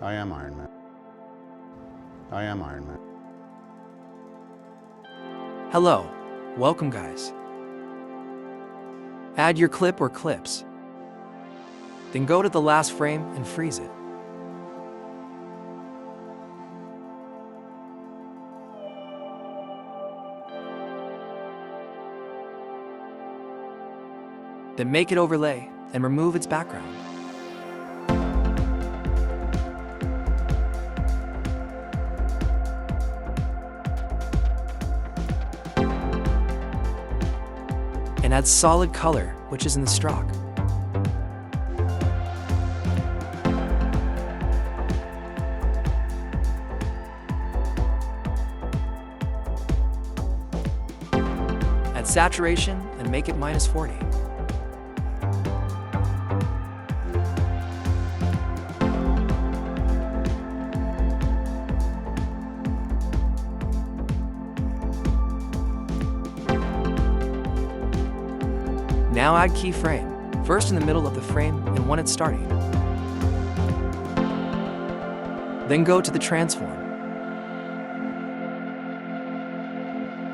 I am Iron Man. I am Iron Man. Hello, welcome guys. Add your clip or clips. Then go to the last frame and freeze it. Then make it overlay and remove its background. And add solid color, which is in the stroke. Add saturation and make it -40. Now add keyframe, first in the middle of the frame and when it's starting. Then go to the transform.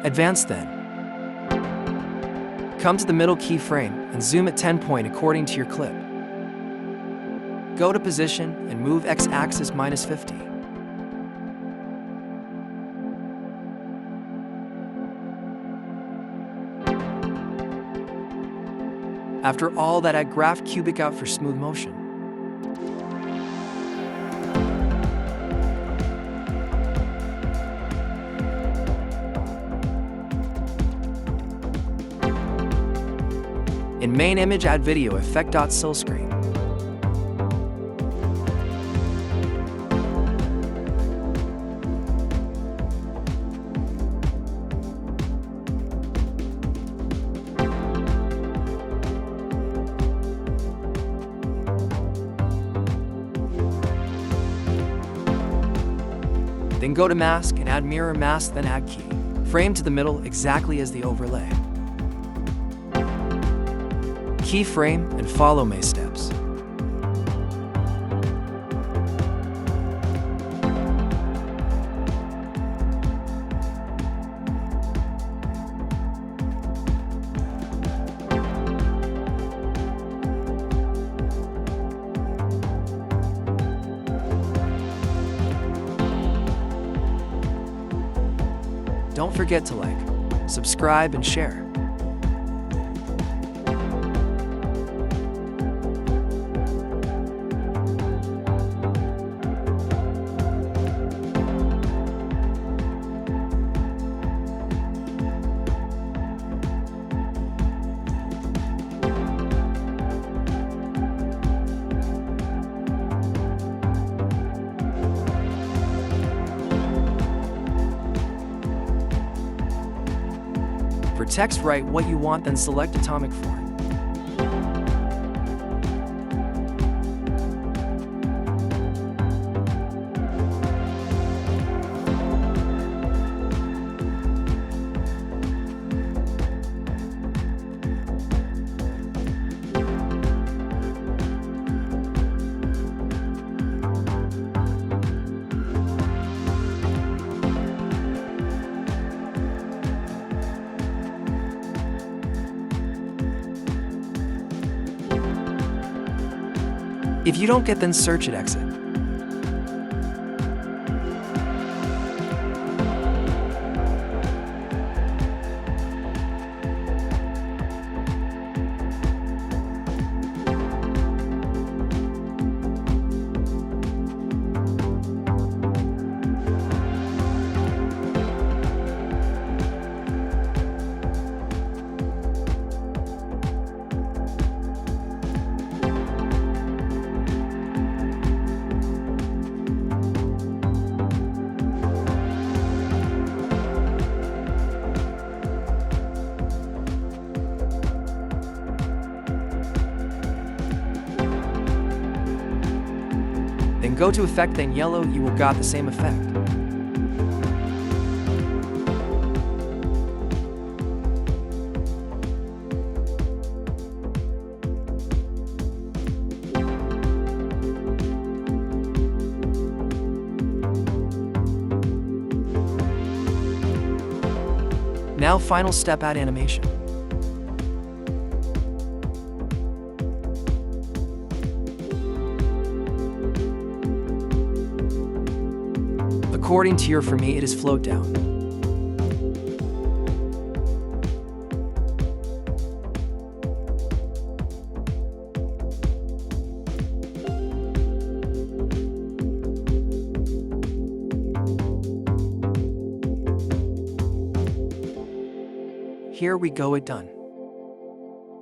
Advance then. Come to the middle keyframe and zoom at 10 point according to your clip. Go to position and move x-axis -50. After all that, add graph cubic out for smooth motion. In main image, add video effect.sill screen. Then go to mask and add mirror mask, then add key. Frame to the middle exactly as the overlay. Keyframe and follow my steps. Don't forget to like, subscribe, and share. For text, write what you want, then select atomic form. If you don't get, then search at exit. Then go to effect, then yellow, you will got the same effect. Now final step, add animation. According to your, for me, it is float down. Here we go, it done.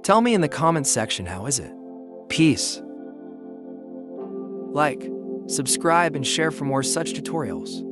Tell me in the comments section, how is it? Peace. Like, subscribe, and share for more such tutorials.